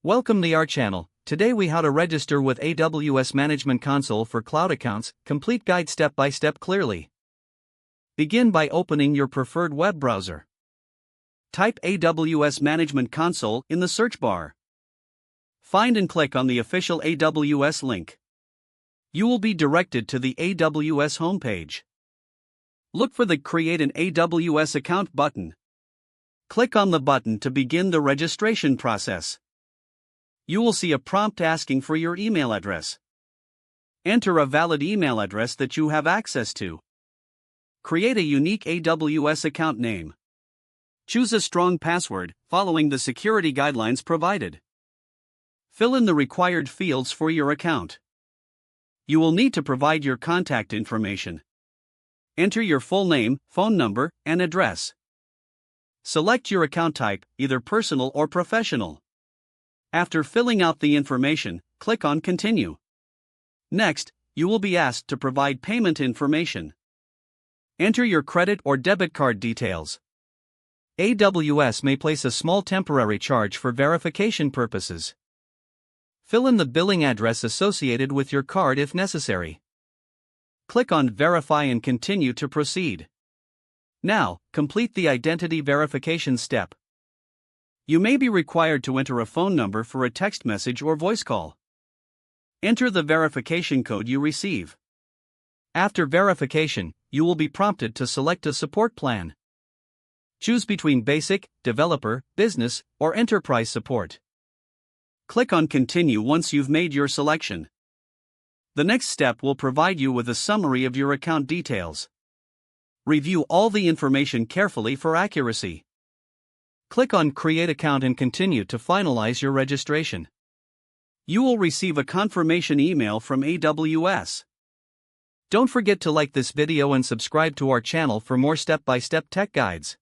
Welcome to our channel. Today we how to register with AWS Management Console for cloud accounts, complete guide step by step clearly. Begin by opening your preferred web browser. Type AWS Management Console in the search bar. Find and click on the official AWS link. You will be directed to the AWS homepage. Look for the Create an AWS Account button. Click on the button to begin the registration process. You will see a prompt asking for your email address. Enter a valid email address that you have access to. Create a unique AWS account name. Choose a strong password, following the security guidelines provided. Fill in the required fields for your account. You will need to provide your contact information. Enter your full name, phone number, and address. Select your account type, either personal or professional. After filling out the information, click on Continue. Next, you will be asked to provide payment information. Enter your credit or debit card details. AWS may place a small temporary charge for verification purposes. Fill in the billing address associated with your card if necessary. Click on Verify and continue to proceed. Now, complete the identity verification step. You may be required to enter a phone number for a text message or voice call. Enter the verification code you receive. After verification, you will be prompted to select a support plan. Choose between Basic, Developer, Business, or Enterprise support. Click on Continue once you've made your selection. The next step will provide you with a summary of your account details. Review all the information carefully for accuracy. Click on Create Account and continue to finalize your registration. You will receive a confirmation email from AWS. Don't forget to like this video and subscribe to our channel for more step-by-step tech guides.